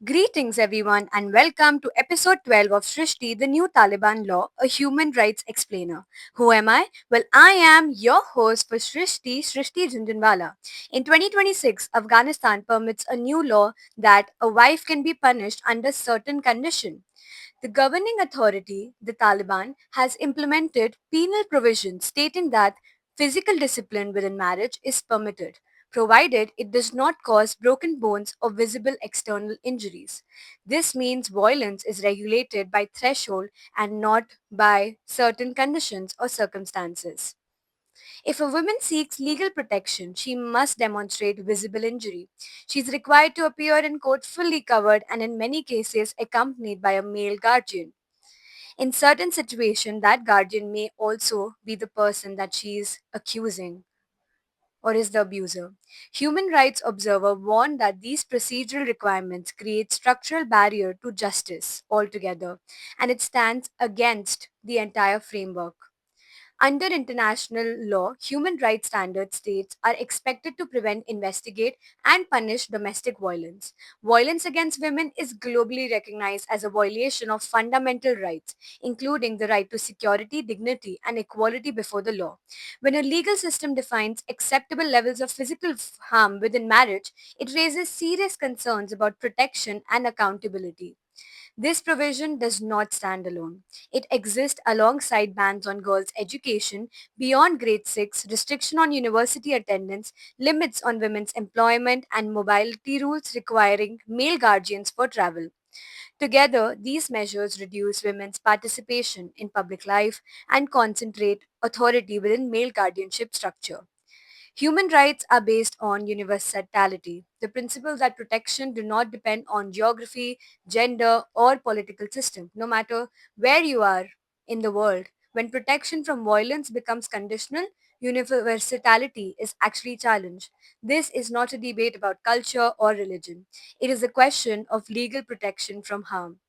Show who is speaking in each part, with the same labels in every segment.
Speaker 1: Greetings, everyone, and welcome to episode 12 of Shrishti, the New Taliban Law, a human rights explainer. Who am I? Well, I am your host for Shrishti Jhunjhunwala. In 2026, Afghanistan permits a new law that a wife can be punished under certain conditions. The governing authority, the Taliban, has implemented penal provisions stating that physical discipline within marriage is permitted, provided it does not cause broken bones or visible external injuries. This means violence is regulated by threshold and not by certain conditions or circumstances. If a woman seeks legal protection, she must demonstrate visible injury. She is required to appear in court fully covered and in many cases accompanied by a male guardian. In certain situations, that guardian may also be the person that she is accusing or is the abuser. Human rights observer warned that these procedural requirements create structural barrier to justice altogether, and it stands against the entire framework. Under international law, human rights standard states are expected to prevent, investigate, and punish domestic violence. Violence against women is globally recognized as a violation of fundamental rights, including the right to security, dignity, and equality before the law. When a legal system defines acceptable levels of physical harm within marriage, it raises serious concerns about protection and accountability. This provision does not stand alone. It exists alongside bans on girls' education beyond grade 6, restriction on university attendance, limits on women's employment, and mobility rules requiring male guardians for travel. Together, these measures reduce women's participation in public life and concentrate authority within male guardianship structure. Human rights are based on universality, the principle that protection do not depend on geography, gender, or political system, no matter where you are in the world. When protection from violence becomes conditional, universality is actually challenged. This is not a debate about culture or religion. It is a question of legal protection from harm.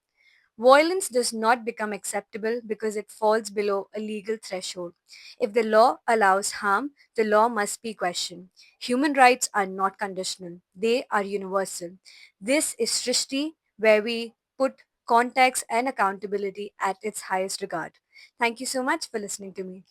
Speaker 1: Violence does not become acceptable because it falls below a legal threshold. If the law allows harm, the law must be questioned. Human rights are not conditional, they are universal. This is Srishti, where we put context and accountability at its highest regard. Thank you so much for listening to me.